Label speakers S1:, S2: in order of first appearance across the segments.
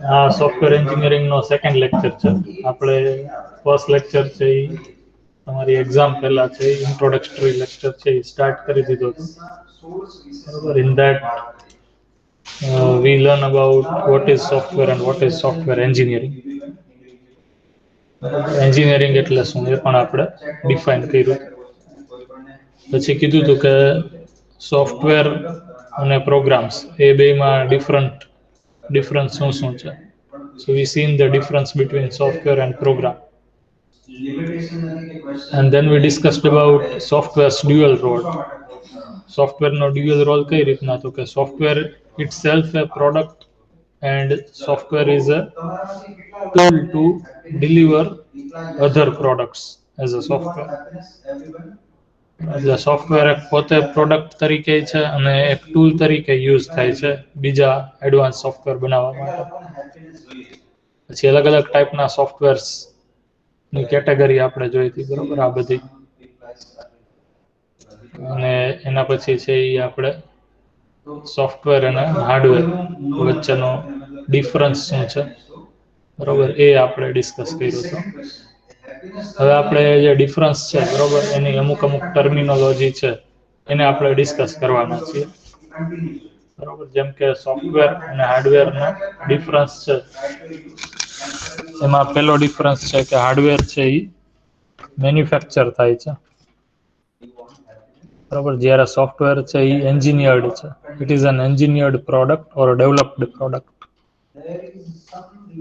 S1: આ software engineering નો second lecture છે. આપણે ફર્સ્ટ લેક્ચર છે એ તમારી એક્ઝામ પહેલા છે ઇન્ટ્રોડક્ટરી લેક્ચર છે એ સ્ટાર્ટ કરી દીધો હતો. બરોબર. In that we learn about what is software and what is software engineering. Engineering એટલે શું એ પણ આપણે ડિફાઇન કર્યું. પછી કીધું હતું કે સોફ્ટવેર અને પ્રોગ્રામ્સ એ બેમાં ડિફરન્સ શું છે. So we seen the difference between software and program. And then we discussed about software's dual role. Software no dual role કઈ રીતના તો કે software itself a product and software is a tool to deliver other products as a software. એટલે software એક પોતે product તરીકે છે અને એક ટૂલ તરીકે યુઝ થાય છે બીજા એડવાન્સ સોફ્ટવેર બનાવવા માટે. પછી અલગ અલગ ટાઈપના સોફ્ટવેર્સ ની કેટેગરી આપણે જોઈ હતી, બરોબર, આ બધી. અને એના પછી છે એ આપણે સોફ્ટવેર અને હાર્ડવેર વચ્ચેનો ડિફરન્સ શું છે, બરોબર, એ આપણે ડિસ્કસ કર્યું હતું. હવે આપણે જે ડિફરન્સ છે, બરોબર, એની અમુક ટર્મિનોલોજી છે એને આપણે ડિસ્કસ કરવાના છીએ. બરોબર, જેમ કે સોફ્ટવેર અને હાર્ડવેરનો ડિફરન્સ છે. એમાં પહેલો ડિફરન્સ છે કે હાર્ડવેર છે એ મેન્યુફેક્ચર થાય છે, બરોબર, જ્યારે સોફ્ટવેર છે એ એન્જિનિયર્ડ છે. It is an engineered product or developed product.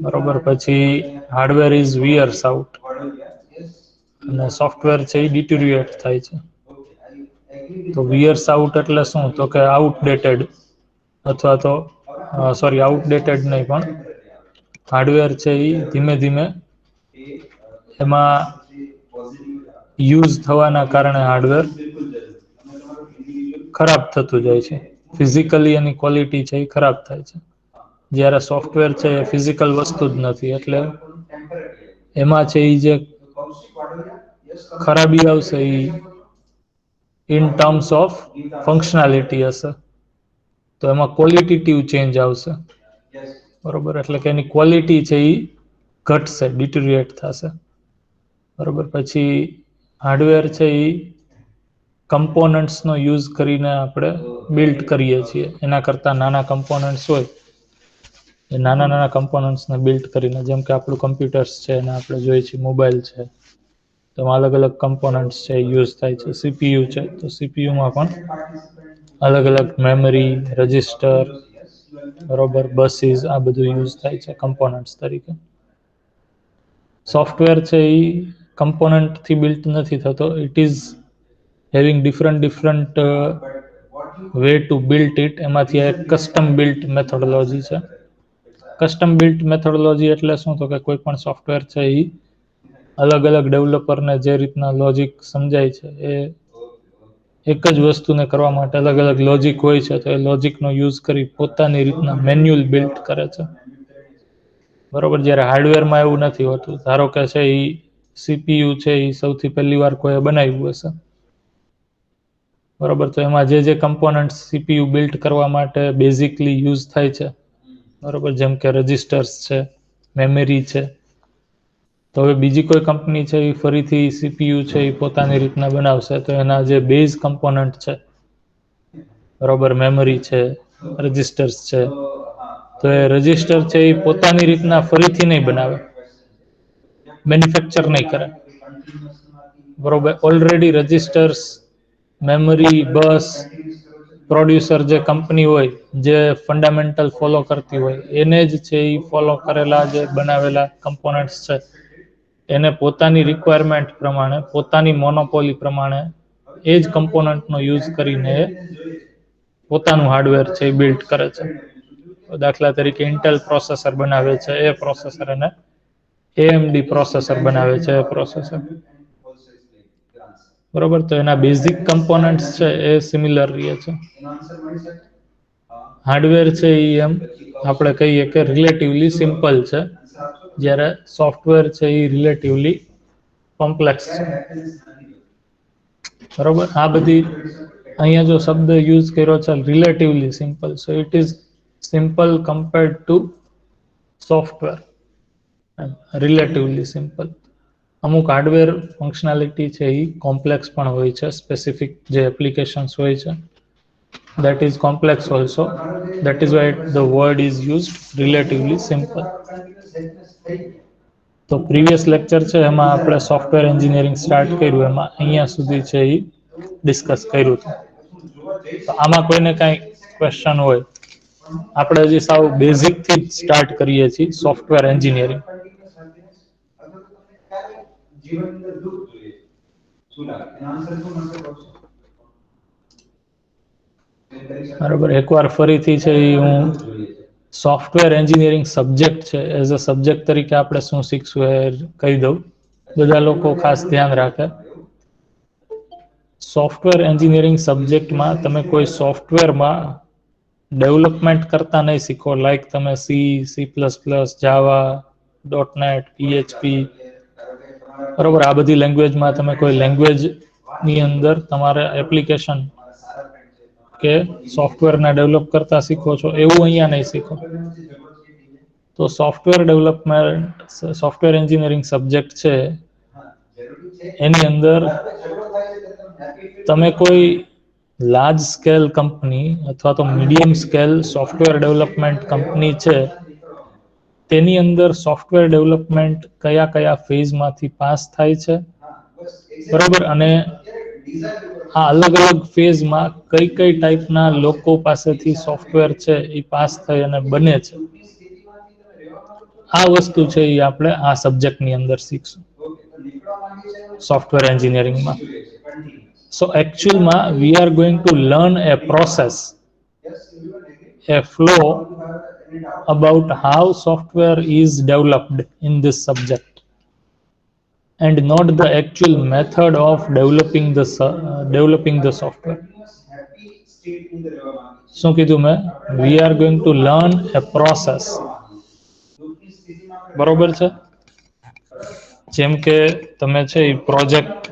S1: બરોબર. પછી હાર્ડવેર ઇઝ વિયર્સ આઉટ અને સોફ્ટવેર છે એ ડિટેરિયોરેટ થાય છે. તો વિયર્સ આઉટ એટલે શું તો કે આઉટડેટેડ, અથવા તો આઉટડેટેડ નહીં, પણ હાર્ડવેર છે એ ધીમે ધીમે એમાં યુઝ થવાના કારણે હાર્ડવેર ખરાબ થતું જાય છે. ફિઝિકલી એની ક્વોલિટી છે એ ખરાબ થાય છે. જ્યારે સોફ્ટવેર છે એ ફિઝિકલ વસ્તુ જ નથી, એટલે એમાં છે એ જે ખરાબી આવશે એ ઇન ટર્મ્સ ઓફ ફંક્શનાલિટી હશે, તો એમાં ક્વોલિટેટિવ ચેન્જ આવશે, બરોબર. એટલે કે એની ક્વોલિટી છે એ ઘટશે, ડિટેરિયોરેટ થશે, બરોબર. પછી હાર્ડવેર છે એ કમ્પોનન્ટ્સનો યુઝ કરીને આપણે બિલ્ડ કરીએ છીએ. એના કરતાં નાના કમ્પોનન્ટ્સ હોય એ નાના કમ્પોનન્ટ્સને બિલ્ડ કરીને, જેમ કે આપણું કમ્પ્યુટર્સ છે એને આપણે જોઈએ છીએ, મોબાઈલ છે, તો એમાં અલગ અલગ કમ્પોનન્ટ્સ છે યુઝ થાય છે. સીપીયુ છે, તો સીપીયુમાં પણ અલગ અલગ મેમરી, રજિસ્ટર, બરોબર, બસીસ, આ બધું યુઝ થાય છે કમ્પોનન્ટ્સ તરીકે. સોફ્ટવેર છે એ કમ્પોનન્ટથી બિલ્ટ નથી થતો. It is having different way to built it. એમાંથી એક કસ્ટમ બિલ્ટ મેથોડોલોજી છે. કસ્ટમ બિલ્ટ મેથોડોલોજી એટલે શું તો કે કોઈ પણ સોફ્ટવેર છે એ અલગ અલગ ડેવલપરને જે રીતના લોજિક સમજાય છે એ એક જ વસ્તુને કરવા માટે અલગ અલગ લોજિક હોય છે, તો એ લોજિકનો યુઝ કરી પોતાની રીતના મેન્યુઅલ બિલ્ટ કરે છે, બરોબર. જ્યારે હાર્ડવેરમાં એવું નથી હોતું. ધારો કે છે એ સીપીયુ છે એ સૌથી પહેલી વાર કોઈ બનાવ્યું હશે, બરોબર, તો એમાં જે કમ્પોનન્ટ સીપીયુ બિલ્ટ કરવા માટે બેઝિકલી યુઝ થાય છે, બરોબર, જેમ કે રજિસ્ટર્સ છે, મેમરી છે, તો હવે બીજી કોઈ કંપની છે એ ફરીથી સીપીયુ છે એ પોતાની રીતના બનાવશે, તો એના જે બેઝ કમ્પોનન્ટ છે, બરોબર, મેમરી છે, રજિસ્ટર્સ છે, તો એ રજિસ્ટર છે એ પોતાની રીતના ફરીથી નહીં બનાવે, મેન્યુફેક્ચર નહીં કરે, બરોબર. ઓલરેડી રજિસ્ટર્સ, મેમરી, બસ, પ્રોડ્યુસર જે કંપની હોય, જે ફંડામેન્ટલ ફોલો કરતી હોય, એને જ છે એ ફોલો કરેલા જે બનાવેલા કમ્પોનન્ટ્સ છે એને પોતાની રિક્વાયરમેન્ટ પ્રમાણે, પોતાની મોનોપોલી પ્રમાણે એ જ કમ્પોનન્ટનો યુઝ કરીને પોતાનું હાર્ડવેર છે એ બિલ્ડ કરે છે. દાખલા તરીકે ઇન્ટેલ પ્રોસેસર બનાવે છે, એ પ્રોસેસર, અને એએમડી પ્રોસેસર બનાવે છે, એ પ્રોસેસર, બરોબર. તો એના બેઝિક કમ્પોનન્ટ્સ છે એ સિમિલર રહે છે. હાર્ડવેર છે એ એમ આપણે કહીએ કે રિલેટિવલી સિમ્પલ છે, જ્યારે સોફ્ટવેર છે એ રિલેટિવલી કોમ્પ્લેક્સ છે, બરોબર. આ બધી અહીંયા જો શબ્દ યુઝ કર્યો છે relatively simple, so it is simple compared to software relatively simple. અમુક હાર્ડવેર ફંક્શનાલિટી છે એ કોમ્પ્લેક્સ પણ હોય છે, સ્પેસિફિક જે એપ્લિકેશન્સ હોય છે that is complex also, that is why the word is used relatively simple. તો પ્રીવિયસ લેક્ચર છે એમાં આપણે સોફ્ટવેર એન્જિનિયરિંગ સ્ટાર્ટ કર્યું, એમાં અહીંયા સુધી છે એ ડિસ્કસ કર્યું હતું. તો આમાં કોઈને કાંઈ ક્વેશ્ચન હોય? આપણે હજી સાવ બેઝિક થી સ્ટાર્ટ કરીએ છીએ સોફ્ટવેર એન્જિનિયરિંગ. બરાબર, એકવાર ફરીથી છે એ હું સોફ્ટવેર એન્જિનિયરિંગ સબ્જેક્ટ છે એઝ અ સબ્જેક્ટ તરીકે આપણે શું શીખશું એ કહી દઉં, બધા લોકો ખાસ ધ્યાન રાખે. સોફ્ટવેર એન્જિનિયરિંગ સબ્જેક્ટમાં તમે કોઈ સોફ્ટવેરમાં ડેવલપમેન્ટ કરતા નહીં શીખો, લાઈક તમે C++, જાવા, .NET, PHP, બરોબર, આ બધી લેંગ્વેજમાં તમે કોઈ લેંગ્વેજની અંદર તમારે એપ્લિકેશન કે સોફ્ટવેરના ડેવલપ કરતા શીખો છો, એવું અહીંયા નહીં શીખો. તો software development, software engineering subject છે એની અંદર તમે કોઈ લાર્જ સ્કેલ કંપની અથવા તો medium scale software development company છે તેની અંદર સોફ્ટવેર ડેવલપમેન્ટ કયા કયા ફેઝમાંથી પાસ થાય છે, બરાબર, અને આ અલગ અલગ ફેઝમાં કઈ કઈ ટાઈપના લોકો પાસેથી સોફ્ટવેર છે એ પાસ થઈ અને બને છે, આ વસ્તુ છે એ આપણે આ સબ્જેક્ટની અંદર શીખશું સોફ્ટવેર એન્જિનિયરિંગમાં. So actually we are going to learn a process, a flow about how software is developed in this subject, and not the actual method of developing the software. શું કીધું મેં? We are going to learn a process. બરોબર છે? જેમ કે તમે છે એ project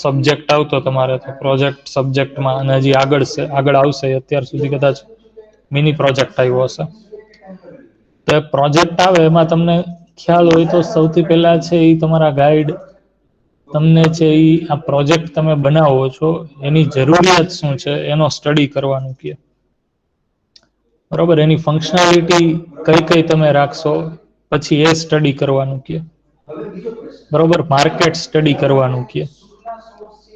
S1: subject આવતો તમારે, તો પ્રોજેક્ટ સબ્જેક્ટમાં, અને હજી આગળ આવશે, અત્યાર સુધી કદાચ મિની પ્રોજેક્ટ આવ્યો હશે, તો એ પ્રોજેક્ટ આવે એમાં તમને ખ્યાલ હોય તો સૌથી પહેલા છે એ તમારા ગાઈડ તમને છે એ આ પ્રોજેક્ટ તમે બનાવો છો એની જરૂરિયાત શું છે એનો સ્ટડી કરવાનું કહે, બરોબર, એની ફંક્શનાલિટી કઈ કઈ તમે રાખશો પછી એ સ્ટડી કરવાનું કહે, બરોબર, માર્કેટ સ્ટડી કરવાનું કહે.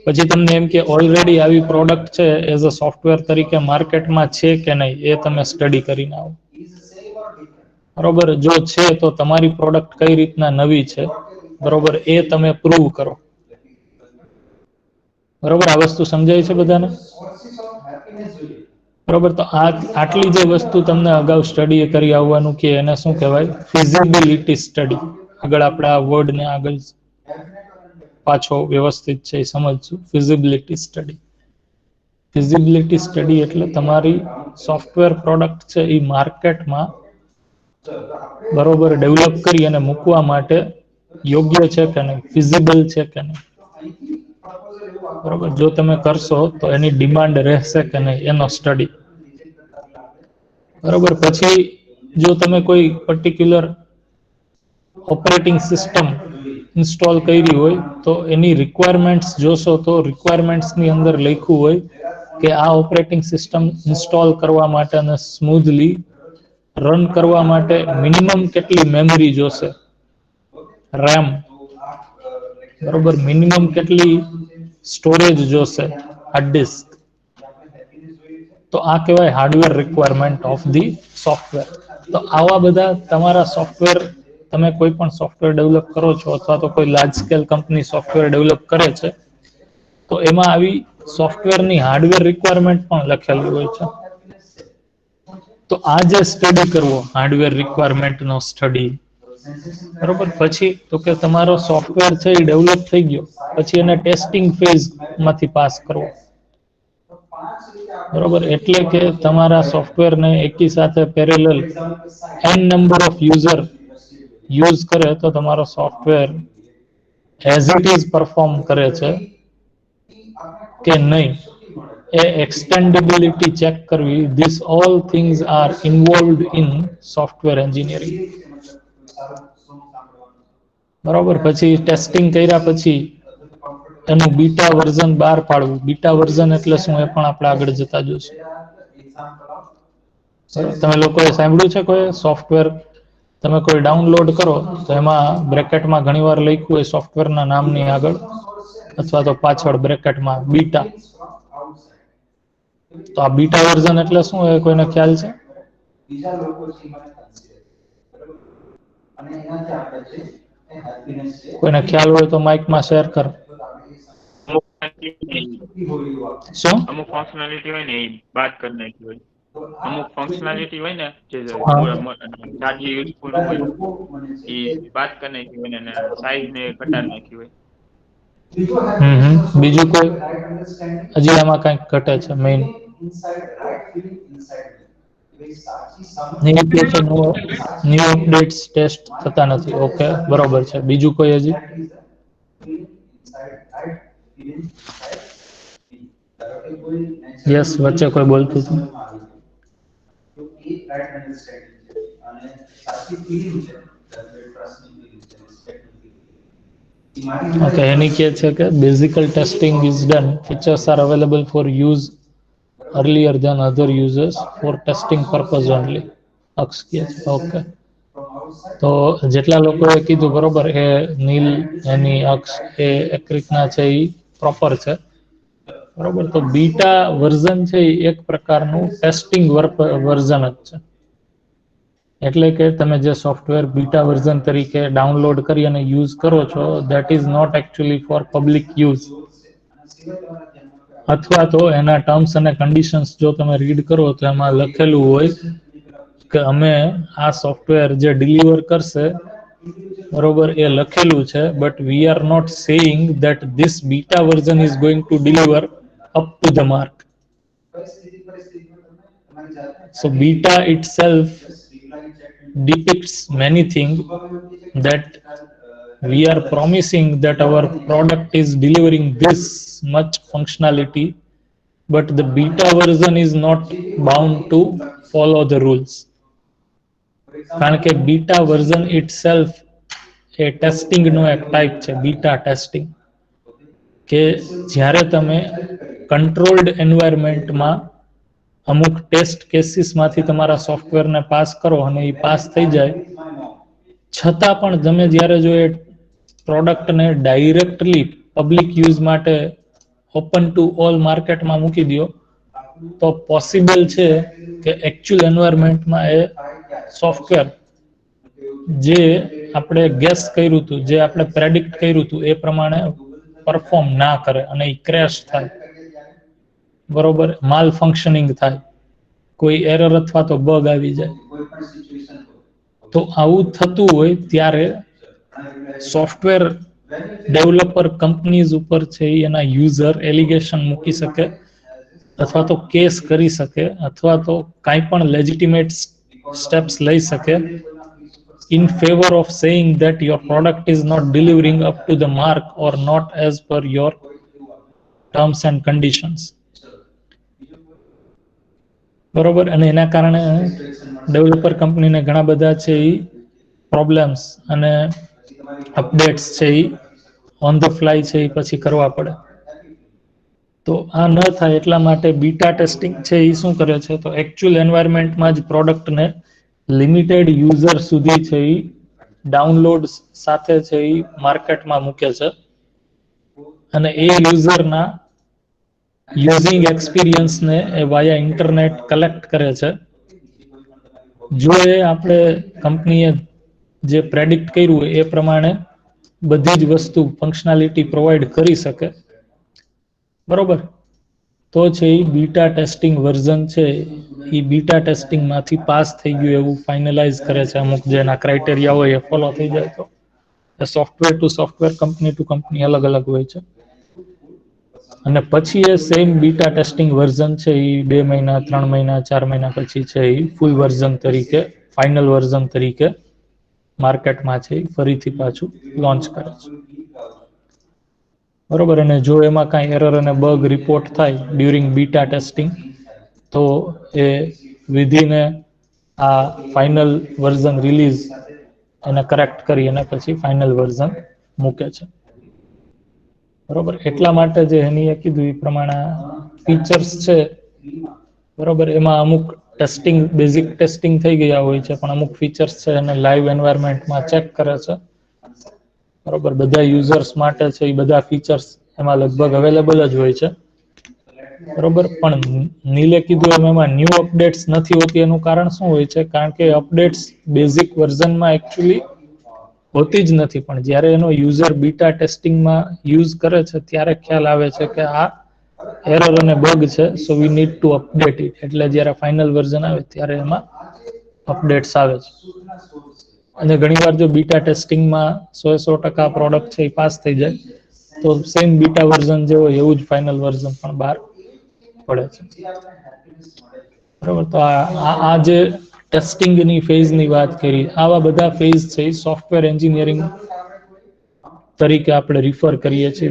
S1: પછી તમને એમ કે ઓલરેડી આવી પ્રોડક્ટ છે એઝ અ સોફ્ટવેર તરીકે માર્કેટમાં છે કે નહીં એ તમે સ્ટડી કરીને આવો, બરોબર. જો છે તો તમારી પ્રોડક્ટ કઈ રીતના નવી છે, બરોબર, એ તમે પ્રૂવ કરો, બરોબર. આ વસ્તુ સમજાય છે બધાને? બરોબર. તો આટલી જે વસ્તુ તમને અગાઉ સ્ટડી કરી આવવાનું કે એને શું કહેવાય? Feasibility study. આગળ આપણે આ વર્ડને આગળ પાછો વ્યવસ્થિત છે એ સમજશું. Feasibility study. ફિઝિબિલિટી સ્ટડી એટલે તમારી સોફ્ટવેર પ્રોડક્ટ છે એ માર્કેટમાં બરોબર ડેવલપ કરી અને મૂકવા માટે યોગ્ય છે કે નહીં, ફિઝિબલ છે કે નહીં, બરોબર. જો તમે કરશો તો એની ડિમાન્ડ રહેશે કે નહીં એનો સ્ટડી, બરોબર. પછી જો તમે કોઈ પર્ટિક્યુલર ઓપરેટિંગ સિસ્ટમ ઇન્સ્ટોલ કરી હોય તો એની રિક્વાયરમેન્ટ્સ જોશો, તો રિક્વાયરમેન્ટ્સની અંદર લખ્યું હોય કે આ ઓપરેટિંગ સિસ્ટમ ઇન્સ્ટોલ કરવા માટે અને સ્મૂધલી રન કરવા માટે મિનિમમ કેટલી મેમરી જોશે, રેમ, બરોબર, મિનિમમ કેટલી સ્ટોરેજ જોશે, હાર્ડ ડિસ્ક. તો આ કહેવાય hardware requirement of the software. તો આવા બધા તમારા સોફ્ટવેર, તમે કોઈ પણ સોફ્ટવેર ડેવલપ કરો છો અથવા તો કોઈ large scale company software develop કરે છે તો એમાં આવી સોફ્ટવેરની હાર્ડવેર રિક્વાયરમેન્ટ પણ લખેલી હોય છે. તો આ જે સ્ટડી કરવો, હાર્ડવેર રિક્વાયરમેન્ટનો સ્ટડી, બરોબર. પછી તો કે તમારો સોફ્ટવેર છે એ ડેવલપ થઈ ગયો, પછી એને ટેસ્ટિંગ ફેઝ માંથી પાસ કરવો, બરોબર. એટલે કે તમારા સોફ્ટવેરને એકી સાથે parallel n number of user use કરે તો તમારો software as it is perform કરે છે કે નહીં, એ એક્સટેન્ડેબિલિટી ચેક કરવી. This all things are involved in software engineering. બરોબર, પછી ટેસ્ટિંગ કર્યા પછી એનું બીટા વર્ઝન બહાર પાડવું. બીટા વર્ઝન એટલે શું એ પણ આપણે આગળ જતા જોઈશું. તમે લોકોએ સાંભળ્યું છે કોઈ સોફ્ટવેર તમે કોઈ ડાઉનલોડ કરો તો એમાં બ્રેકેટમાં ઘણીવાર લખ્યું હોય સોફ્ટવેરના નામની આગળ અથવા તો પાછળ બ્રેકેટમાં બીટા. તો આ બીટા વર્ઝન એટલે શું એ કોઈને ખ્યાલ છે? કોઈને ખ્યાલ હોય તો માઇકમાં શેર કર. શું
S2: અમુક ફંક્શનાલિટી હોય ને એ બાદ કરી નાખી હોય. અમુક ફંક્શનાલિટી હોય ને જે ચાર્જી યુઝફુલ હોય એ બાદ કરી નાખી હોય ને સાઈઝ ને ઘટાડી નાખી હોય.
S1: બીજું કોઈ હજી આમાં કઈક ઘટે છે મેઇન ન્યુ અપડેટ્સ ટેસ્ટ થતા નથી. ઓકે બરોબર છે. બીજું કોઈ હજી? યસ, વચ્ચે કોઈ બોલતું હતું. Okay, any case છે કે basical testing is done. Features are available for use earlier than other users for testing purpose only. અક્ષ કે છે. Okay. તો જેટલા લોકોએ કીધું બરોબર એ નીલ એની અક્ષ એ એક રીતના છે એ પ્રોપર છે. બરોબર, તો બીટા વર્ઝન છે એ એક પ્રકારનું ટેસ્ટિંગ વર્ઝન જ છે. એટલે કે તમે જે સોફ્ટવેર બીટા વર્ઝન તરીકે ડાઉનલોડ કરી અને યુઝ કરો છો that is not actually for public use. અથવા તો એના ટર્મ્સ અને કન્ડિશન્સ જો તમે રીડ કરો તો એમાં લખેલું હોય કે અમે આ સોફ્ટવેર જે ડિલિવર કરશે બરોબર એ લખેલું છે but we are not saying that this beta version is going to deliver up to the mark. So beta itself depicts many things that we are promising that our product is delivering this much functionality, but the beta version is not bound to follow the rules. કારણ કે beta version itself એ testing નો એક type છે, beta testing, કે જ્યારે તમે controlled એન્વાયરમેન્ટમાં અમુક test કેસીસમાંથી તમારા સોફ્ટવેરને પાસ કરો અને એ પાસ થઈ જાય છતાં પણ તમે જ્યારે જો એ પ્રોડક્ટને ડાયરેક્ટલી પબ્લિક યુઝ માટે ઓપન ટુ ઓલ માર્કેટમાં મૂકી દો તો પોસિબલ છે કે એકચ્યુઅલ એન્વાયરમેન્ટમાં એ સોફ્ટવેર જે આપણે ગેસ કર્યું હતું, જે આપણે પ્રેડિક્ટ કર્યું હતું એ પ્રમાણે પરફોર્મ ના કરે અને એ ક્રેશ થાય, બરોબર, માલ ફંક્શનિંગ થાય, કોઈ એરર અથવા તો બગ આવી જાય. તો આવું થતું હોય ત્યારે સોફ્ટવેર ડેવલપર કંપનીઝ ઉપર છે એના યુઝર એલિગેશન મૂકી શકે અથવા તો કેસ કરી શકે અથવા તો કાંઈ પણ લેજિટિમેટ સ્ટેપ્સ લઈ શકે in favor of saying that your product is not delivering up to the mark or not as per your terms and conditions. બરોબર, અને એના કારણે ડેવલપર કંપનીને ઘણા બધા છે એ પ્રોબ્લેમ્સ અને અપડેટ્સ છે એ ઓન ધ ફ્લાય છે એ પછી કરવા પડે. તો આ ન થાય એટલા માટે બીટા ટેસ્ટિંગ છે એ શું કરે છે તો એકચ્યુઅલ એન્વાયરમેન્ટમાં જ પ્રોડક્ટને લિમિટેડ યુઝર સુધી છે એ ડાઉનલોડ સાથે છે એ માર્કેટમાં મૂકે છે અને એ યુઝરના યુઝિંગ એક્સપિરિયન્સને એ વાયા ઇન્ટરનેટ કલેક્ટ કરે છે. જો એ આપણે કંપનીએ જે પ્રેડિક્ટ કર્યું એ પ્રમાણે બધી જ વસ્તુ ફંક્શનાલિટી પ્રોવાઈડ કરી શકે બરોબર, તો છે એ બીટા ટેસ્ટિંગ વર્ઝન છે એ બીટા ટેસ્ટિંગમાંથી પાસ થઈ ગયું એવું ફાઇનલાઇઝ કરે છે. અમુક જેના ક્રાઇટેરિયા હોય એ ફોલો થઈ જાય તો software to software, company to company અલગ અલગ હોય છે. અને પછી એ સેમ બીટા ટેસ્ટિંગ વર્ઝન છે એ 2 મહિના 3 મહિના 4 મહિના પછી છે એ ફૂલ વર્ઝન તરીકે, ફાઇનલ વર્ઝન તરીકે માર્કેટમાં છે ફરીથી પાછું લોન્ચ કરે છે. બરોબર, અને જો એમાં કાંઈ એરર અને બગ રિપોર્ટ થાય ડ્યુરિંગ બીટા ટેસ્ટિંગ તો એ વિધિને આ ફાઇનલ વર્ઝન રિલીઝ એને કરેક્ટ કરી અને પછી ફાઇનલ વર્ઝન મૂકે છે. બરોબર, એટલા માટે જે એની કીધું એ પ્રમાણે ફીચર્સ છે બરોબર, એમાં અમુક ટેસ્ટિંગ બેઝિક ટેસ્ટિંગ થઈ ગયા હોય છે, પણ અમુક ફીચર્સ છે એને લાઈવ એન્વાયરમેન્ટમાં ચેક કરે છે. બરોબર, બધા યુઝર્સ માટે છે એ બધા ફીચર્સ એમાં લગભગ અવેલેબલ જ હોય છે. બરોબર, પણ નીલે કીધું એમાં ન્યૂ અપડેટ્સ નથી હોતી એનું કારણ શું હોય છે? કારણ કે અપડેટ્સ બેઝિક વર્ઝનમાં એકચ્યુઅલી હોતી જ નથી, પણ જ્યારે એનો યુઝર બીટા ટેસ્ટિંગમાં યુઝ કરે છે ત્યારે ખ્યાલ આવે છે કે આ એરર અને બગ છે, so we need to update it. એટલે જ્યારે ફાઇનલ વર્ઝન આવે ત્યારે એમાં અપડેટ્સ આવે છે. અને ઘણી વાર જો બીટા ટેસ્ટિંગમાં 100% પ્રોડક્ટ છે એ પાસ થઈ જાય તો સેમ બીટા વર્ઝન જે હોય એવું જ ફાઇનલ વર્ઝન પણ બહાર પડે છે. બરોબર, તો આ જે ટેસ્ટિંગની ફેઝની વાત કરી, આવા બધા ફેઝ છે સોફ્ટવેર એન્જિનિયરિંગ તરીકે આપણે રિફર કરીએ છીએ.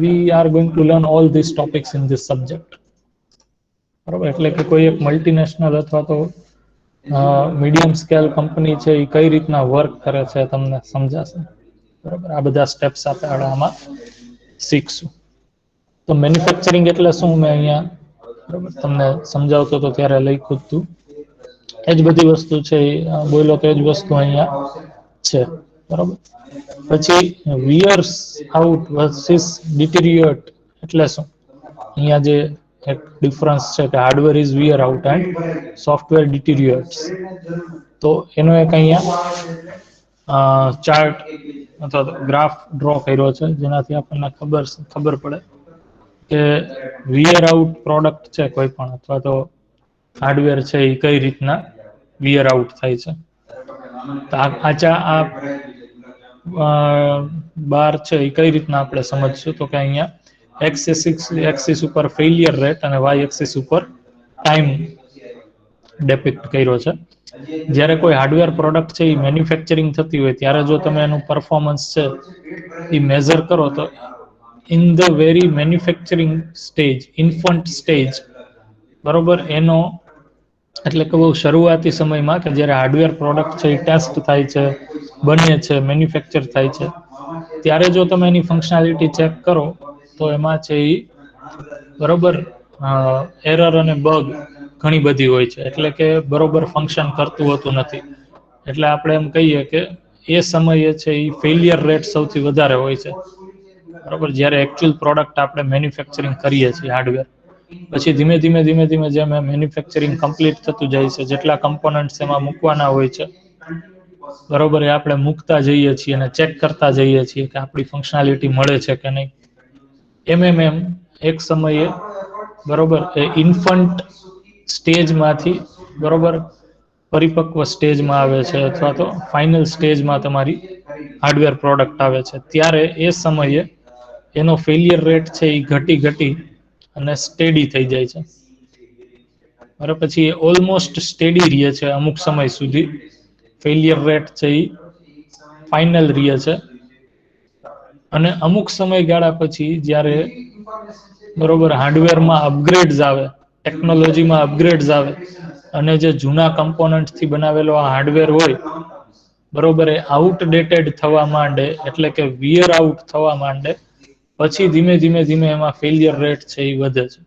S1: We are going to learn all this topics in this subject. બરોબર, એટલે કે કોઈ એક મલ્ટીનેશનલ અથવા તો મીડિયમ સ્કેલ કંપની છે એ કઈ રીતના વર્ક કરે છે તમને સમજાશે. બરોબર, આ બધા સ્ટેપ્સ આપણે આમાં શીખશું. તો મેન્યુફેક્ચરિંગ એટલે શું, મેં અહીંયા બરોબર તમને સમજાવતો તો ત્યારે લખ્યું હતું. એજ બધી વસ્તુ છે, બોલો તો એજ વસ્તુ અહીંયા છે. બરોબર, પછી વિયર્સ આઉટ વર્સિસ ડિટીરિયટ એટલે શું? અહીંયા જે એક ડિફરન્સ છે કે hardware is wear out and software deteriorates. તો એનો એક અહીંયા ચાર્ટ અથવા તો ગ્રાફ ડ્રો કર્યો છે, જેનાથી આપણને ખબર પડે કે વિયર આઉટ પ્રોડક્ટ છે કોઈ પણ, અથવા તો હાર્ડવેર છે એ કઈ રીતના વિયર આઉટ થાય છે. તો આ બાર છે એ કઈ રીતના આપણે સમજશું, તો કે અહીંયા એક્સિસ ઉપર ફેલિયર રેટ અને વાય એક્સિસ ઉપર ટાઈમ ડેપિક્ટ કર્યો છે. જ્યારે કોઈ હાર્ડવેર પ્રોડક્ટ છે એ મેન્યુફેક્ચરિંગ થતી હોય ત્યારે જો તમે એનું પરફોર્મન્સ છે એ મેઝર કરો તો in the very manufacturing stage, infant stage, બરોબર, એનો એટલે કે બહુ શરૂઆતી સમયમાં કે જ્યારે હાર્ડવેર પ્રોડક્ટ છે એ ટેસ્ટ થાય છે, બને છે, મેન્યુફેક્ચર થાય છે, ત્યારે જો તમે એની ફંક્શનાલિટી ચેક કરો તો એમાં છે એ બરોબર એરર અને બગ ઘણી બધી હોય છે. એટલે કે બરોબર ફંક્શન કરતું હોતું નથી. એટલે આપણે એમ કહીએ કે એ સમયે છે એ ફેલિયર રેટ સૌથી વધારે હોય છે. બરોબર, જ્યારે એકચ્યુઅલ પ્રોડક્ટ આપણે મેન્યુફેક્ચરિંગ કરીએ છીએ હાર્ડવેર, પછી ધીમે ધીમે જેમ મેન્યુફેક્ચરિંગ કમ્પ્લીટ થતું જાય છે, જેટલા કમ્પોનન્ટ્સ એમાં મૂકવાના હોય છે બરોબર, એ આપણે મૂકતા જઈએ છીએ અને ચેક કરતા જઈએ છીએ કે આપણી ફંક્શનાલિટી મળે છે કે નહીં. એમ એક સમયે બરોબર એ ઇન્ફન્ટ સ્ટેજમાંથી બરોબર પરિપક્વ સ્ટેજમાં આવે છે, અથવા તો ફાઇનલ સ્ટેજમાં તમારી હાર્ડવેર પ્રોડક્ટ આવે છે, ત્યારે એ સમયે એનો ફેલિયર રેટ છે એ ઘટી અને સ્ટેડી થઈ જાય છે. બરાબર, પછી એ ઓલમોસ્ટ સ્ટેડી રહે છે અમુક સમય સુધી. ફેલિયર રેટ છે એ ફાઇનલ રહે છે. અને અમુક સમયગાળા પછી જ્યારે બરોબર હાર્ડવેરમાં અપગ્રેડ્સ આવે, ટેકનોલોજીમાં અપગ્રેડ્સ આવે, અને જે જૂના કમ્પોનન્ટ થી બનાવેલો આ હાર્ડવેર હોય બરોબર એ આઉટડેટેડ થવા માંડે, એટલે કે વિયર આઉટ થવા માંડે, પછી ધીમે એમાં ફેલિયર રેટ છે એ વધે છે.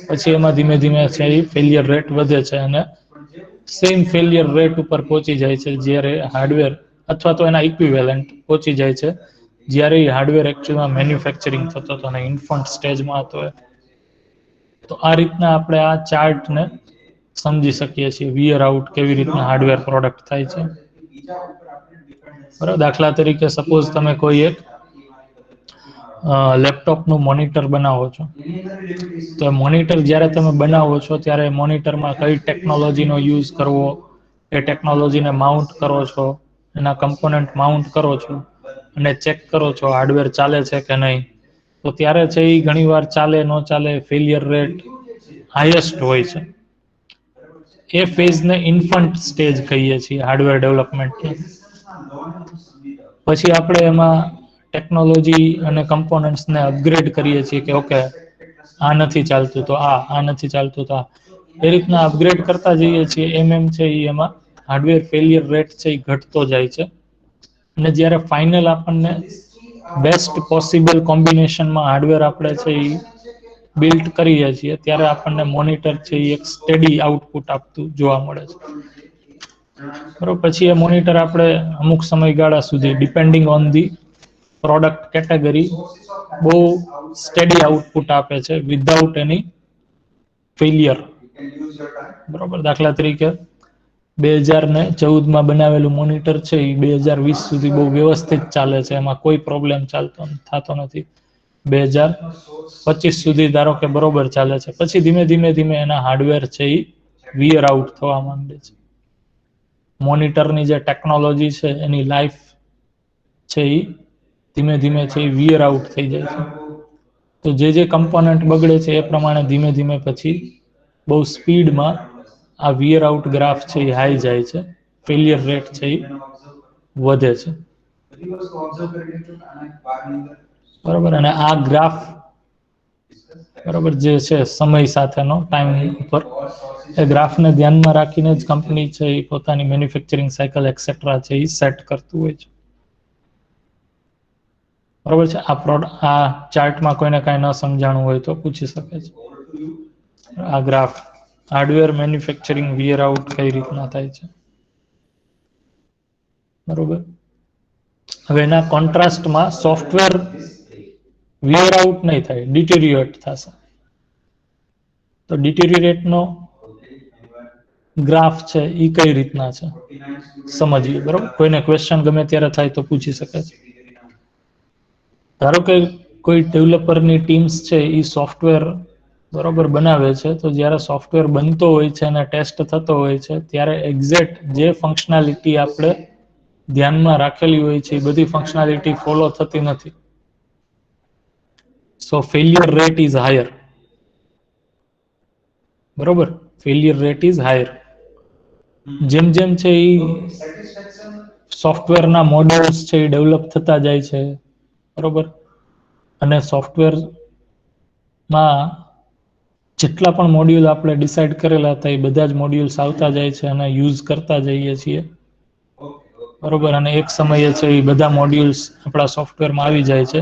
S1: પછી એમાં ધીમે છે એ ફેલિયર રેટ વધે છે અને સેમ ફેલિયર રેટ ઉપર પહોંચી જાય છે જ્યારે હાર્ડવેર અથવા તો એના ઇક્વિવેલન્ટ પહોંચી જાય છે જ્યારે એ હાર્ડવેર એકચ્યુઅલમાં મેન્યુફેક્ચરિંગ થતો હતો અને ઇન્ફન્ટ સ્ટેજમાં હતો. તો આ રીતના આપણે આ ચાર્ટને સમજી શકીએ છીએ, વિયર આઉટ કેવી રીતના હાર્ડવેર પ્રોડક્ટ થાય છે. બરાબર, દાખલા તરીકે સપોઝ તમે કોઈ એક લેપટોપનું મોનિટર બનાવો છો, તો મોનિટર જ્યારે તમે બનાવો છો ત્યારે મોનિટરમાં કઈ ટેકનોલોજીનો યુઝ કરવો, એ ટેકનોલોજીને માઉન્ટ કરો છો, એના કમ્પોનન્ટ માઉન્ટ કરો છો અને ચેક કરો છો હાર્ડવેર ચાલે છે કે નહીં. તો ત્યારે છે એ ઘણી વાર ચાલે ન ચાલે, ફેલિયર રેટ હાઈએસ્ટ હોય છે. એ ફેઝને ઇન્ફન્ટ સ્ટેજ કહીએ છીએ હાર્ડવેર ડેવલપમેન્ટ. પછી આપણે એમાં ટેકનોલોજી અને કમ્પોનન્ટ્સને અપગ્રેડ કરીએ છીએ કે ઓકે આ નથી ચાલતું તો આ નથી ચાલતું તો આ, એ રીતના અપગ્રેડ કરતા જઈએ છીએ. છે એ એમાં હાર્ડવેર ફેલિયર રેટ છે એ ઘટતો જાય છે અને જ્યારે ફાઇનલ આપણને બેસ્ટ પોસિબલ કોમ્બિનેશનમાં હાર્ડવેર આપણે છે એ બિલ્ડ કરીએ છીએ ત્યારે આપણને મોનિટર છે એ એક સ્ટેડી આઉટપુટ આપતું જોવા મળે છે. બરોબર, પછી એ મોનિટર આપણે અમુક સમયગાળા સુધી depending on the product category બહુ સ્ટેડી આઉટપુટ આપે છે વિધાઉટ એની ફેલિયર. બરોબર, દાખલા તરીકે 2014માં બનાવેલું મોનિટર છે એ 2020 સુધી બહુ વ્યવસ્થિત ચાલે છે, એમાં કોઈ પ્રોબ્લેમ થતો નથી. 2025 સુધી ધારો કે બરોબર ચાલે છે, પછી ધીમે ધીમે ધીમે એના હાર્ડવેર છે એ વિયર આઉટ થવા માંડે છે. મોનિટરની જે ટેકનોલોજી છે એની લાઈફ છે એ ધીમે ધીમે છે એ વિયર આઉટ થઈ જાય છે. તો જે કમ્પોનન્ટ બગડે છે એ પ્રમાણે ધીમે ધીમે પછી બહુ સ્પીડમાં આ વિયર આઉટ ગ્રાફ છે એ હાઈ જાય છે, ફેલિયર રેટ છે એ વધે છે. બરોબર, અને આ ગ્રાફ બરોબર જે છે સમય સાથેનો ટાઈમ ઉપર એ ગ્રાફને ધ્યાનમાં રાખીને જ કંપની છે એ પોતાની મેન્યુફેક્ચરિંગ સાયકલ એક્સેટ્રા છે એ સેટ કરતું હોય છે. બરોબર છે. આ ચાર્ટમાં કોઈને કાંઈ ન સમજાણું હોય તો પૂછી શકે છે. આ graph hardware manufacturing wear out કઈ રીતના થાય છે. બરોબર, હવે એના કોન્ટ્રાસ્ટમાં સોફ્ટવેર વિયર આઉટ નહીં થાય, ડિટેરિયોરેટ થશે. તો ડિટેરિયોરેટનો ગ્રાફ છે એ કઈ રીતના છે સમજીએ. બરોબર, કોઈને ક્વેશ્ચન ગમે ત્યારે થાય તો પૂછી શકે છે. ધારો કે કોઈ ડેવલપરની ટીમ્સ છે એ સોફ્ટવેર બરોબર બનાવે છે, તો જ્યારે સોફ્ટવેર બનતો હોય છે અને ટેસ્ટ થતો હોય છે ત્યારે એક્ઝેક્ટ જે ફંક્શનાલિટી આપણે ધ્યાનમાં રાખેલી હોય છે એ બધી ફંક્શનાલિટી ફોલો થતી નથી. સો ફેલિયર રેટ ઇઝ હાયર. બરોબર, ફેલિયર રેટ ઇઝ હાયર. જેમ જેમ છે એ સોફ્ટવેરના મોડેલ્સ છે એ ડેવલપ થતા જાય છે. બરોબર, અને સોફ્ટવેરમાં જેટલા પણ મોડ્યુલ આપણે ડિસાઇડ કરેલા હતા એ બધા જ મોડ્યુલ્સ આવતા જાય છે અને યુઝ કરતા જઈએ છીએ. બરોબર, અને એક સમયે છે એ બધા મોડ્યુલ્સ આપણા સોફ્ટવેરમાં આવી જાય છે.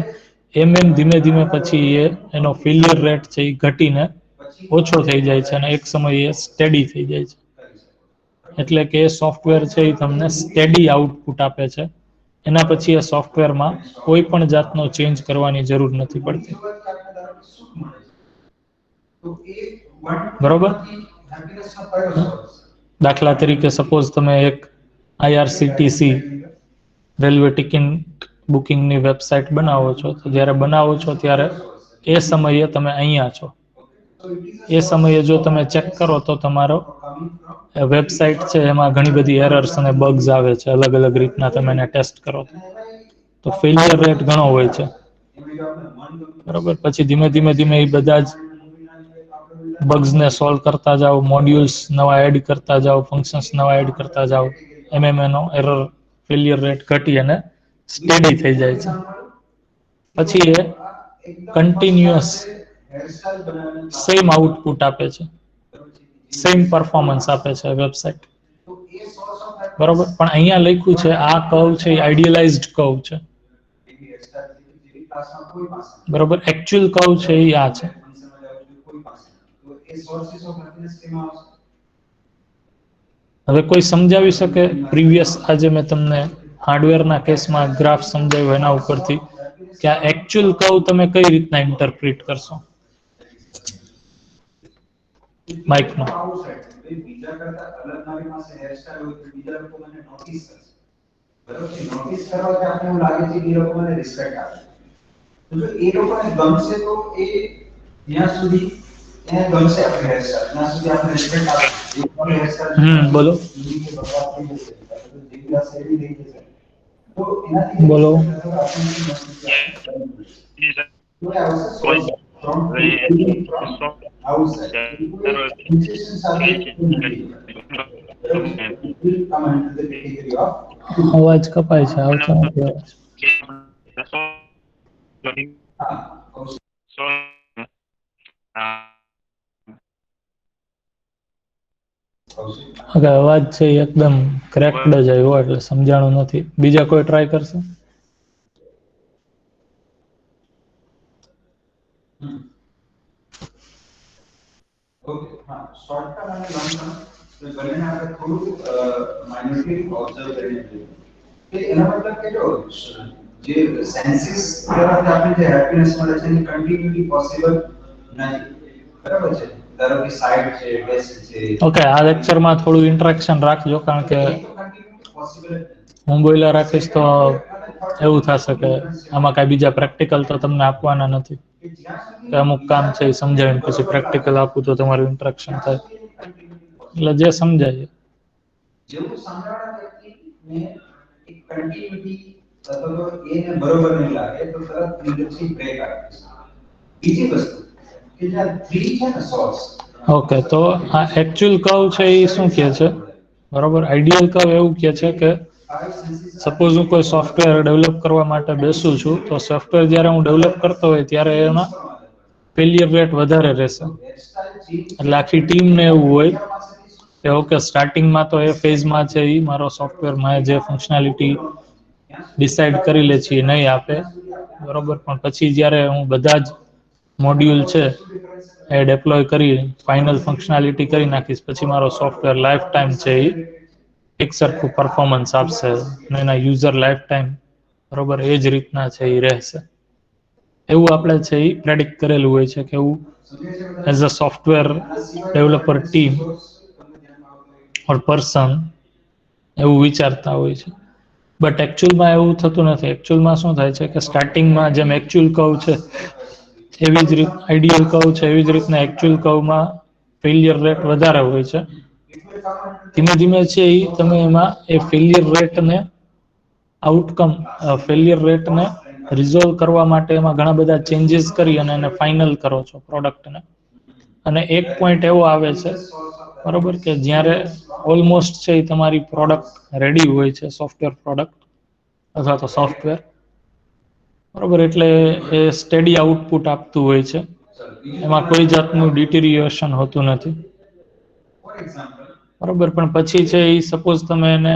S1: એમ ધીમે ધીમે પછી એનો ફેલિયર રેટ છે એ ઘટીને ઓછો થઈ જાય છે અને એક સમયે સ્ટેડી થઈ જાય છે. એટલે કે સોફ્ટવેર છે એ તમને સ્ટેડી આઉટપુટ આપે છે. એના પછી એ સોફ્ટવેરમાં કોઈ પણ જાતનો ચેન્જ કરવાની જરૂર નથી પડતી. બરોબર, દાખલા તરીકે સપોઝ તમે એક IRCTC રેલવે ટિકિટ બુકિંગની વેબસાઇટ બનાવો છો, તો જ્યારે બનાવો છો ત્યારે એ સમયે તમે અહીંયા છો. એ સમયે જો તમે ચેક કરો તો તમારો વેબસાઇટ છે એમાં ઘણી બધી એરર્સ અને બગ્સ આવે છે. અલગ અલગ રીતના તમે એને ટેસ્ટ કરો તો ફેલિયર રેટ ઘણો હોય છે. બરોબર, પછી ધીમે ધીમે ધીમે એ બધા જ બગ્સને સોલ્વ કરતા જાઓ, મોડ્યુલ્સ નવા એડ કરતા જાઓ, ફંક્શન્સ નવા એડ કરતા જાઓ, એનો એરર ફેલિયર રેટ ઘટી અને સ્ટેડી થઈ જાય છે. પછી એ કન્ટિન્યુઅસ સેમ આઉટપુટ આપે છે, સેમ પરફોર્મન્સ આપે છે વેબસાઇટ. બરોબર, પણ અહીંયા લખ્યું છે આ કર્વ છે એ આઈડિયલાઇઝ્ડ કર્વ છે. બરોબર, એકચ્યુઅલ કર્વ છે એ આ છે. હવે કોઈ સમજાવી શકે પ્રીવિયસ આજે મેં તમને હાર્ડવેરના કેસમાં ગ્રાફ સમજાવ્યો એના ઉપરથી કે આ એકચ્યુઅલ કર્વ તમે કઈ રીતના ઇન્ટરપ્રિટ કરશો માઇકમાં? બીજા કરતા અલગ મારી પાસે હેરસ્ટાઈલ હોય તો બીજા લોકો મને નોટિસ કરશે. બરોબર, નોટિસ કરવાથી આપણે એવું લાગે છે કે એ લોકો મને રિસ્પેક્ટ આપે. તો જો એ લોકોને ગમશે તો એ ત્યાં સુધી એને ગમશે આપણી હેરસ્ટાઈલ, ત્યાં સુધી આપણે રિસ્પેક્ટ આપીશું. એ પણ હેરસ્ટાઈલ બોલો બોલો. અવાજ કપાય છે, આવતો નથી અવાજ. ઓકે, અવાજ છે એ એકદમ ક્રેક્ડ જ આવ્યો એટલે સમજાણું નથી. બીજા કોઈ ટ્રાય કરશે?
S3: ઓકે, હા, શોર્ટ ટર્મ અને લોંગ ટર્મ બંનેને આપણે થોડું માઇન્યુટલી ઓબ્ઝર્વ કરીને જોઈએ. કે એનો મતલબ કે જો જે સેન્સિસ તરફ આપણે જે હેપીનેસ મળે છે એની કન્ટિન્યુટી પોસિબલ નથી. બરાબર છે? ધારો કે સાઇડ છે, ટેસ્ટ છે.
S1: ઓકે, આ લેક્ચરમાં થોડું ઇન્ટરેક્શન રાખજો, કારણ કે હું બોલ્યા રાખીશ તો એવું થશે કે આમાં કાંઈ બીજા પ્રેક્ટિકલ તો તમને આપવાના નથી. કે અમુક કામ છે એ સમજાવીને પછી પ્રેક્ટિકલ આપું તો તમારું ઇન્ટરેક્શન થાય. એટલે જે સમજાય.
S3: જેવું સાંભળવાના વ્યક્તિને એક કન્ટિન્યુટી અથવા તો એને બરોબર નહીં લાગે તો તરત ઇન્ડસ્ટ્રી બ્રેક આપે. બીજી વસ્તુ કે જ્યાં થ્રી છે ને સોર્સ.
S1: ઓકે, તો આ એકચ્યુઅલ કર્વ છે એ શું કહે છે? બરોબર, આઈડિયલ કર્વ એવું કહે છે કે સપોઝ હું કોઈ સોફ્ટવેર ડેવલપ કરવા માટે બેસું છું, તો સોફ્ટવેર જ્યારે હું ડેવલપ કરતો હોય ત્યારે એમાં ફેલિયર રેટ વધારે રહેશે. એટલે આખી ટીમને એવું હોય કે ઓકે, સ્ટાર્ટિંગમાં તો એ ફેઝમાં છે એ મારો સોફ્ટવેરમાં જે ફંક્શનાલિટી ડિસાઈડ કરી લે છે એ નહીં આપે, બરોબર. પણ પછી જ્યારે હું બધા જ મોડ્યુલ છે એ ડેપ્લોય કરી ફાઇનલ ફંક્શનાલિટી કરી નાખીશ, પછી મારો સોફ્ટવેર લાઈફ ટાઈમ છે એ એક સરખું પરફોર્મન્સ આપશે અને એના યુઝર લાઈફ ટાઈમ બરોબર એ જ રીતના છે એ રહેશે. એવું આપણે છે એ પ્રેડિક્ટ કરેલું હોય છે કે એવું as a software developer team or person એવું વિચારતા હોય છે. બટ એકચ્યુઅલમાં એવું થતું નથી. એકચ્યુઅલમાં શું થાય છે કે સ્ટાર્ટિંગમાં જેમ એકચ્યુઅલ કર્વ છે એવી જ રીત આઈડિયલ કર્વ છે, એવી જ રીતના એકચ્યુઅલ કર્વમાં ફેલિયર રેટ વધારે હોય છે. ધીમે ધીમે છે એ તમે એમાં એ ફેલિયર રેટને આઉટકમ ફેલિયર રેટને રિઝોલ્વ કરવા માટે એમાં ઘણા બધા ચેન્જીસ કરી અને એને ફાઇનલ કરો છો પ્રોડક્ટને. અને એક પોઈન્ટ એવો આવે છે, બરોબર, કે જ્યારે ઓલમોસ્ટ છે એ તમારી પ્રોડક્ટ રેડી હોય છે, સોફ્ટવેર પ્રોડક્ટ અથવા તો સોફ્ટવેર, બરોબર. એટલે એ સ્ટેડી આઉટપુટ આપતું હોય છે. એમાં કોઈ જાતનું ડિટેરિએશન હોતું નથી, બરોબર. પણ પછી છે એ સપોઝ તમે એને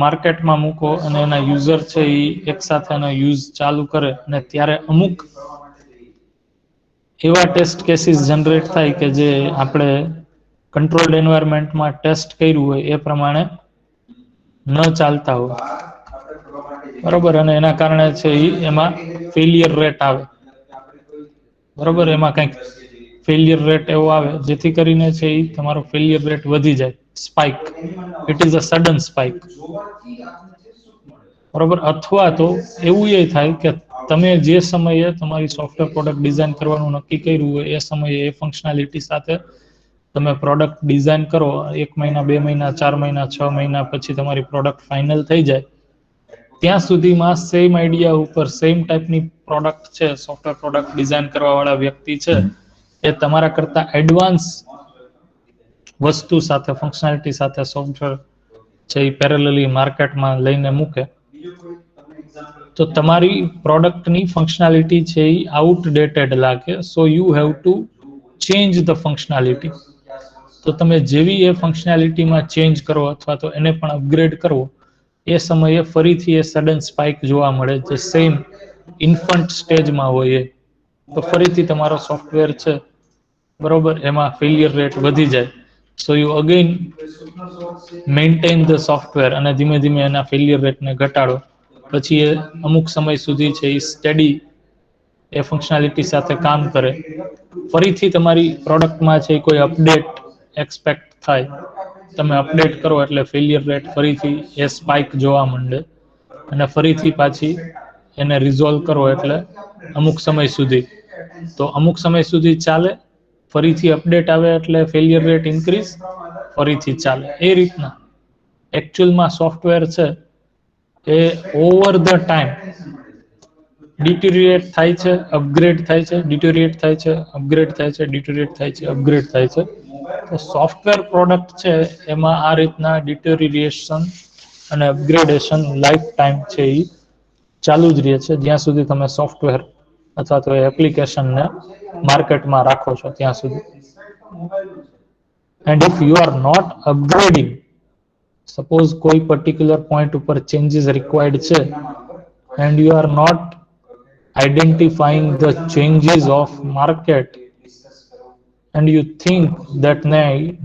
S1: માર્કેટમાં મૂકો અને એના યુઝર છે એ એક સાથે એનો યુઝ ચાલુ કરે અને ત્યારે અમુક એવા ટેસ્ટ કેસીસ જનરેટ થાય કે જે આપણે કંટ્રોલ્ડ એન્વાયરમેન્ટમાં ટેસ્ટ કર્યું હોય એ પ્રમાણે ન ચાલતા હોય, બરોબર. અને એના કારણે છે એમાં ફેલિયર રેટ આવે, બરોબર. એમાં કંઈક ફેલિયર રેટ એવો આવે જેથી કરીને છે એ તમારો ફેલિયર રેટ વધી જાય, spike. It is a sudden spike, બરોબર. અથવા તો એવું એ થાય કે તમે જે સમયે તમારી સોફ્ટવેર પ્રોડક્ટ ડિઝાઇન કરવાનું નક્કી કર્યું હોય એ સમયે એ ફંક્શનાલિટી સાથે તમે પ્રોડક્ટ ડિઝાઇન કરો, 1 મહિના, 2 મહિના, 4 મહિના, 6 મહિના પછી તમારી પ્રોડક્ટ ફાઇનલ થઈ જાય, ત્યાં સુધીમાં સેમ આઈડિયા ઉપર સેમ ટાઈપની પ્રોડક્ટ છે, સોફ્ટવેર પ્રોડક્ટ ડિઝાઇન કરવા વાળા વ્યક્તિ છે એ તમારા કરતા એડવાન્સ વસ્તુ સાથે ફંક્શનાલિટી સાથે સોફ્ટવેર છે એ પેરેલલી માર્કેટમાં લઈને મૂકે, તો તમારી પ્રોડક્ટની ફંક્શનાલિટી છે એ આઉટડેટેડ લાગે. So you have to change the functionality. તો તમે જેવી એ ફંક્શનાલિટીમાં ચેન્જ કરો અથવા તો એને પણ અપગ્રેડ કરવો, એ સમયે ફરીથી એ સડન સ્પાઇક જોવા મળે જે સેમ ઇન્ફન્ટ સ્ટેજમાં હોય એ. તો ફરીથી તમારો સોફ્ટવેર છે, બરોબર, એમાં ફેલિયર રેટ વધી જાય. So you again maintain the software અને ધીમે ધીમે એના ફેલિયર રેટને ઘટાડો. પછી એ અમુક સમય સુધી છે એ સ્ટડી એ ફંક્શનાલિટી સાથે કામ કરે. ફરીથી તમારી પ્રોડક્ટમાં છે કોઈ અપડેટ એક્સપેક્ટ થાય, તમે અપડેટ કરો એટલે ફેલિયર રેટ ફરીથી એ સ્પાઇક જોવા માંડે અને ફરીથી પાછી એને રિઝોલ્વ કરો એટલે અમુક સમય સુધી, તો અમુક સમય સુધી ચાલે, ફરીથી અપડેટ આવે એટલે ફેલિયર રેટ ઇન્ક્રીઝ, ફરીથી ચાલે. એ રીતના એકચ્યુઅલમાં સોફ્ટવેર છે એ ઓવર ધ ટાઈમ ડિટેરિએટ થાય છે, અપગ્રેડ થાય છે, ડિટેરિએટ થાય છે, અપગ્રેડ થાય છે, ડિટેરિએટ થાય છે, અપગ્રેડ થાય છે. તો સોફ્ટવેર પ્રોડક્ટ છે એમાં આ રીતના ડિટેરિએશન અને અપગ્રેડેશન લાઈફ ટાઈમ છે એ ચાલુ જ રહે છે, જ્યાં સુધી તમે સોફ્ટવેર અથવા તો એપ્લિકેશનને માર્કેટમાં રાખો છો ત્યાં સુધી. and if you are not upgrading, suppose કોઈ particular point ઉપર changes required છે and you are not identifying the changes of market and you think that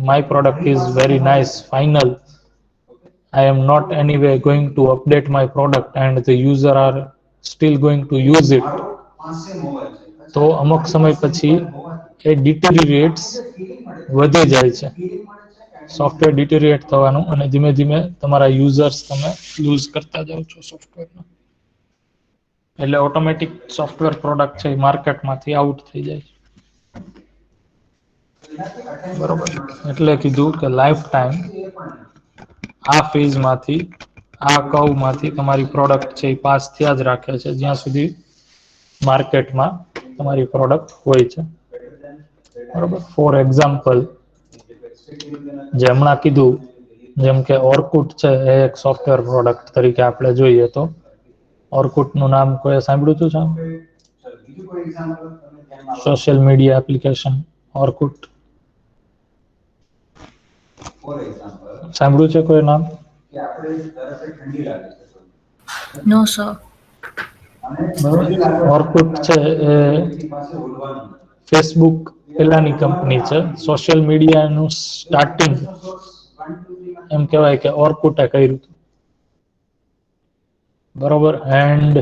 S1: my product is very nice, final, I am not anyway going to update my product and the user are still going to use it, તો અમુક સમય પછી એ deteriorates વધી જાય છે, software ડિટેરિએટ થવાનું અને ધીમે ધીમે તમારા યુઝર્સ તમે લૂઝ કરતા જાઓ છો સોફ્ટવેરમાં, એટલે ઓટોમેટિક સોફ્ટવેર પ્રોડક્ટ છે એ માર્કેટમાંથી આઉટ થઈ જાય છે. બરોબર, એટલે કીધું કે લાઈફ ટાઈમ આ ફેઝમાંથી આ કર્વમાંથી તમારી પ્રોડક્ટ છે એ પાસ થયા જ રાખે છે જ્યાં સુધી માર્કેટમાં તમારી પ્રોડક્ટ હોય છે. બરોબર, ફોર એક્ઝામ્પલ જે હમણાં કીધું જેમ કે ઓર્કુટ છે એ એક સોફ્ટવેર પ્રોડક્ટ તરીકે આપણે જોઈએ તો ઓર્કુટનું નામ કોઈ સાંભળ્યું હતું? સોશિયલ મીડિયા એપ્લિકેશન ઓર્કુટ સાંભળ્યું છે કોઈ નામ?
S4: No, sir.
S1: ઓર્કુટ છે એ ફેસબુક પેલાની કંપની છે. સોશિયલ મીડિયાનું સ્ટાર્ટિંગ એમ કહેવાય કે ઓર્કુટે કર્યું હતું. બરોબર, એન્ડ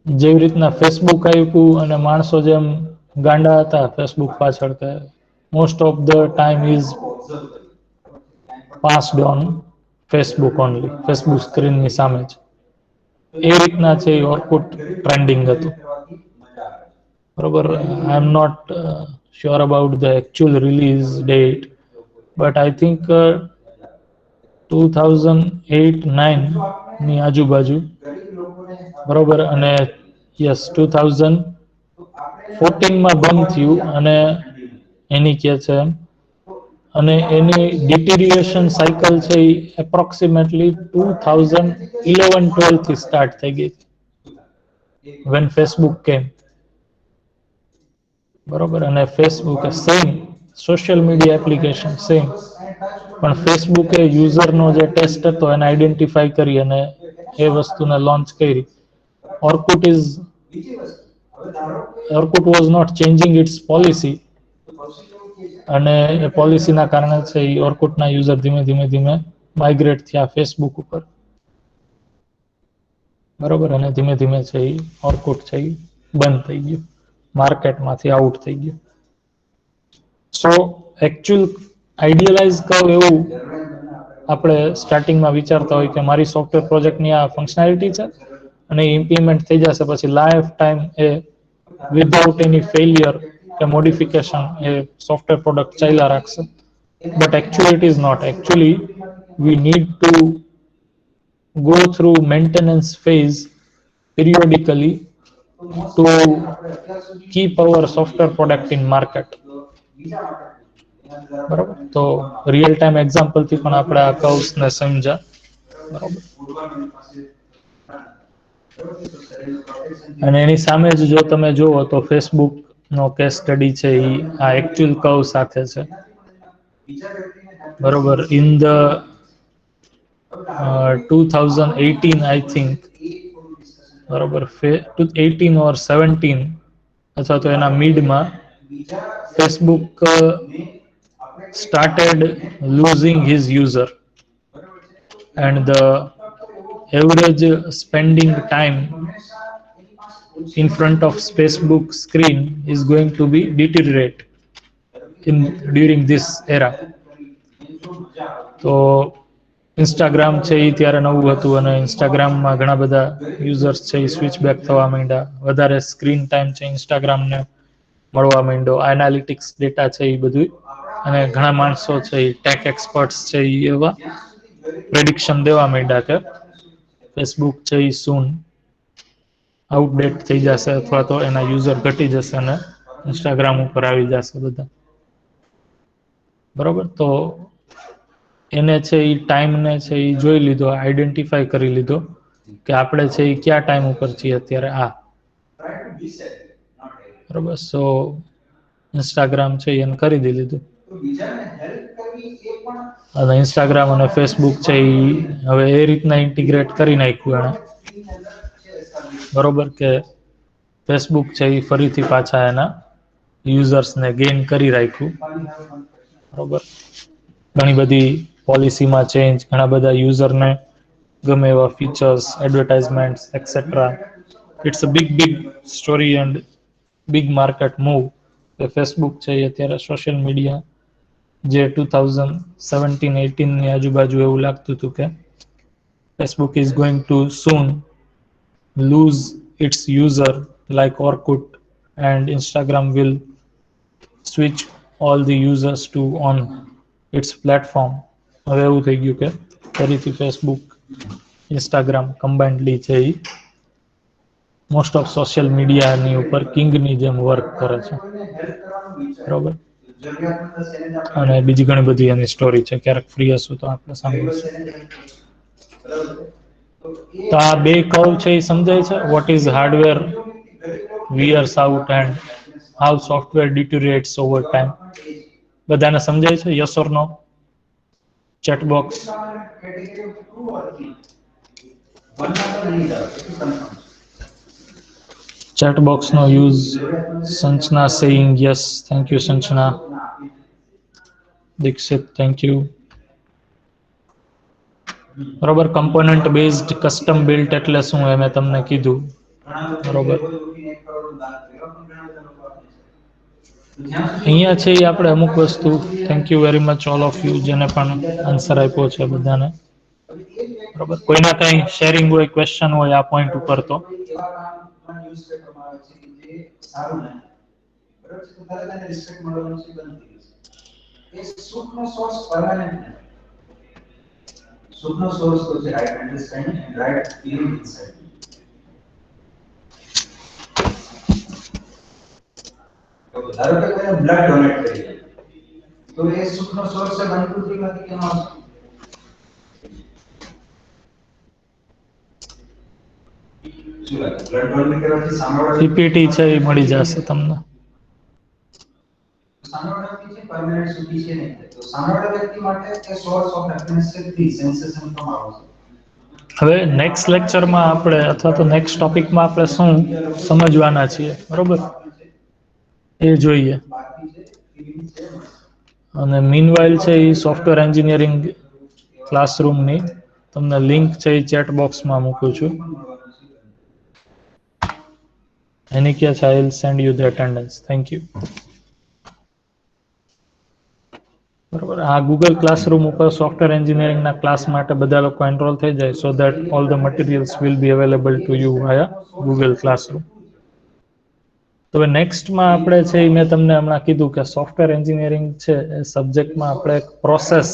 S1: જેવી રીતના ફેસબુક આવ્યું અને માણસો જેમ ગાંડા હતા ફેસબુક પાછળ કે most of the time is passed on Facebook only, Facebook સ્ક્રીનની સામે જ, એ રીતના છે એ ઓર્કુટ ટ્રેન્ડિંગ હતું. બરોબર, I am not sure about the actual release date but I think 2008-9 ની આજુબાજુ. બરોબર, અને યસ 2014માં બંધ થયું અને એની કે છે અને એની ડિટેરિએશન સાયકલ છે એ એપ્રોક્સિમેટલી 2011-12 થી સ્ટાર્ટ થઈ ગઈ when Facebook came. બરોબર, અને Facebook same social media application same, પણ ફેસબુકે યુઝરનો જે ટેસ્ટ હતો એને આઈડેન્ટિફાઈ કરી અને એ વસ્તુને લોન્ચ કરી. Orkut was not changing its policy અને એ પોલિસીના કારણે છે એ ઓર્કુટના યુઝર ધીમે ધીમે ધીમે માઇગ્રેટ થયા ફેસબુક ઉપર. બરોબર, અને ધીમે ધીમે છે એ ઓર્કુટ છે એ બંધ થઈ ગયું, માર્કેટમાંથી આઉટ થઈ ગયું. સો એકચ્યુઅલ આઈડિયલાઇઝ કહું એવું આપણે સ્ટાર્ટિંગમાં વિચારતા હોય કે મારી સોફ્ટવેર પ્રોજેક્ટની આ ફંક્શનાલિટી છે અને ઇમ્પ્લિમેન્ટ થઈ જશે પછી લાઈફ ટાઈમ એ વિધાઉટ એની ફેલિયર કે મોડિફિકેશન એ સોફ્ટવેર પ્રોડક્ટ ચાલ્યા રાખશે. But actually it is not. Actually we need to go through maintenance phase periodically to keep our software product in market. બરાબર, તો રિયલ ટાઈમ એક્ઝામ્પલ થી પણ આપણે આ કર્વ્સ ને સમજા. બરાબર, અને એની સામે જ જો તમે જુઓ તો ફેસબુક નો કેસ સ્ટડી છે એ આ એકચ્યુઅલ કર્વ સાથે છે. બરોબર, ઇન ધ 2018 I think, બરોબર, 18 or 17 અથવા તો એના મિડમાં Facebook started losing his user and the average spending time in front of Facebook screen is going to be deteriorate during this era. તો ઇન્સ્ટાગ્રામ છે એ ત્યારે નવું હતું અને ઇન્સ્ટાગ્રામમાં ઘણા બધા યુઝર્સ છે એ સ્વિચ બેક થવા માંડ્યા, વધારે સ્ક્રીન ટાઈમ છે ઇન્સ્ટાગ્રામને મળવા માંડ્યો, એનાલિટિક્સ ડેટા છે એ બધું, અને ઘણા માણસો છે એ ટેક એક્સપર્ટ્સ છે એ એવા પ્રેડિક્શન દેવા માંડ્યા કે ફેસબુક છે એ સૂન આઉટડેટ થઈ જશે અથવા તો એના યુઝર ઘટી જશે અને ઇન્સ્ટાગ્રામ ઉપર આવી જશે બધા. બરોબર, તો એને છે એ ટાઈમને છે એ જોઈ લીધો, આઈડેન્ટિફાઈ કરી લીધો કે આપણે છે એ કયા ટાઈમ ઉપર છીએ અત્યારે આ. બરોબર, સો ઇન્સ્ટાગ્રામ છે એને કરી દીધું.
S3: તો બીજાને હેલ્પ કરવી એ પણ
S1: અને ઇન્સ્ટાગ્રામ અને ફેસબુક છે એ હવે એ રીતના ઇન્ટિગ્રેટ કરી નાખ્યું એણે, બરોબર, કે ફેસબુક છે એ ફરીથી પાછા એના યુઝર્સને ગેઇન કરી રાખ્યું, બરોબર. ઘણી બધી પોલિસીમાં ચેન્જ, ઘણા બધા યુઝરને ગમે એવા features, advertisements etcetera. It's a big story and big market move. Facebook છે એ અત્યારે સોશિયલ મીડિયા જે 2017-18 ની આજુબાજુ એવું લાગતું હતું કે Facebook is going to soon lose its user like Orkut, and Instagram will switch all the users to on its platform. હવે એવું થઈ ગયું કે ફરીથી ફેસબુક, ઇન્સ્ટાગ્રામ કમ્બાઇન્ડલી છે એ મોસ્ટ ઓફ સોશિયલ મીડિયાની ઉપર કિંગની જેમ વર્ક કરે છે, બરોબર. અને બીજી ઘણી બધી એની સ્ટોરી છે, ક્યારેક ફ્રી હશું તો આપણે સાંભળીશું. તો આ બે કર્વ છે એ સમજાય છે. What is hardware wears out and how software deteriorates over time. બધાને સમજાય છે? Yes or no? Chat box. Chat બોક્સનો use. Sanchana saying yes. Thank you Sanchana. Dixit thank you. બરોબર. કમ્પોનન્ટ બેઝડ કસ્ટમ બિલ્ટ એટલે શું એ મેં તમને કીધું, બરોબર. અહીંયા છે એ આપણે અમુક વસ્તુ, thank you very much all of you જેને પણ આન્સર આપ્યો છે બધાને, બરોબર. કોઈના કઈ શેરિંગ હોય, ક્વેશ્ચન હોય આ પોઈન્ટ ઉપર તો
S3: સુખનો સોર્સ તો છે right understanding and right feeling inside. તો ધારો કે કોઈ બ્લડ ડોનેટ કરી તો એ સુખનો સોર્સ છે બનકૃતિમાંથી કેમ આવશે? બ્લડ ડોનેટ કરવાથી સાંભળવા
S1: પીપીટી છે એ મળી જશે તમને.
S3: સાંભળવા વ્યક્તિ છે પરમેનન્ટ સુખી છે નહીં, તો સાંભળવા વ્યક્તિ માટે એ સોર્સ ઓફ હેપીનેસ છે ફ્રી સેન્સેશન ફ્રોમ આવશે.
S1: હવે નેક્સ્ટ લેક્ચરમાં આપણે અથવા તો નેક્સ્ટ ટોપિકમાં આપણે શું સમજવાના છીએ, બરોબર, એ જોઈએ. અને મીનવાઇલ છે એ સોફ્ટવેર એન્જિનિયરિંગ ક્લાસરૂમની તમને લિંક છે એ ચેટ બોક્સમાં મૂકું છું. એની કે છે I will send you the attendance. Thank you. બરોબર. આ ગૂગલ ક્લાસરૂમ ઉપર સોફ્ટવેર એન્જિનિયરિંગના ક્લાસ માટે બધા લોકો એનરોલ થઈ જાય, so that all the materials will be available to you via Google classroom. તો હવે નેક્સ્ટમાં આપણે છે એ મેં તમને હમણાં કીધું કે સોફ્ટવેર એન્જિનિયરિંગ છે એ સબ્જેક્ટમાં આપણે એક પ્રોસેસ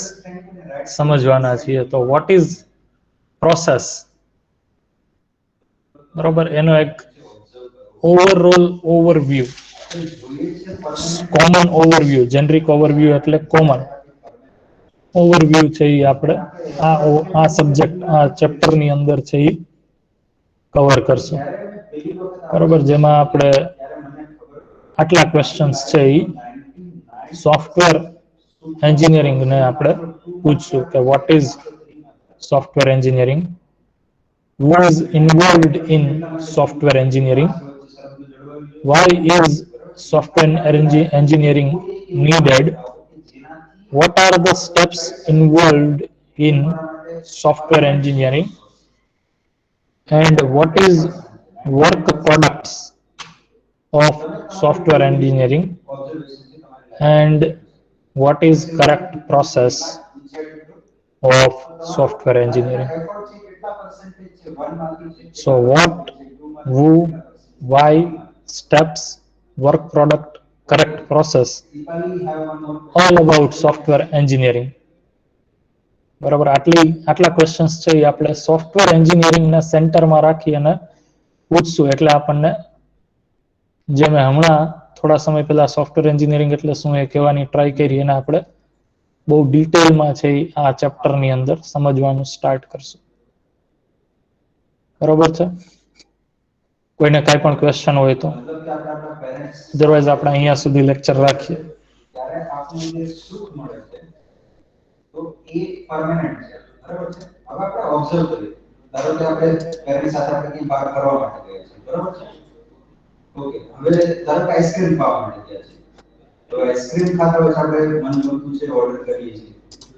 S1: સમજવાના છીએ. તો વોટ ઇઝ પ્રોસેસ, બરોબર, એનો એક overall overview, common overview, generic overview એટલે કોમન ઓવરવ્યુ છે એ આપણે આ સબ્જેક્ટ આ ચેપ્ટરની અંદર છે એ કવર કરશું, બરોબર. જેમાં આપણે આટલા ક્વેશ્ચન્સ છે એ સોફ્ટવેર એન્જિનિયરિંગને આપણે પૂછશું કે what is software engineering, who is involved in software engineering, why is software engineering needed, what are the steps involved in software engineering, and what is work products of software engineering, and what is correct process of software engineering. So what, who, why, steps, work product, correct process, all about software engineering. બરાબર. આટલા questions છે એ આપણે software એન્જિનિયરિંગના સેન્ટરમાં રાખી અને પૂછશું. એટલે આપણને જે મેં હમણાં થોડા સમય પહેલા સોફ્ટવેર એન્જિનિયરિંગ એટલે શું એ કહેવાની ટ્રાય કરી, એને આપણે બહુ ડિટેલમાં છે આ ચેપ્ટરની અંદર સમજવાનું સ્ટાર્ટ કરશું, બરોબર છે. કોઈને કાંઈ પણ ક્વેશ્ચન હોય તો, અધરવાઇઝ આપણે અહીંયા સુધી લેક્ચર રાખીએ.
S3: ત્યારે આપણને જે સુખ મળે છે તો એ પરમેનન્ટ છે, બરાબર છે. હવે આપણે ઓબ્ઝર્વ કરીએ, ધારો કે આપણે ઘરની સાથે આપણે કંઈ બહાર ફરવા માટે ગયા છીએ, બરાબર છે. ઓકે, હવે ધારો કે આઈસ્ક્રીમ ખાવા માટે ગયા છીએ, તો આઈસ્ક્રીમ ખાતા હોય આપણે મન ગમતું છે ઓર્ડર કરીએ છીએ,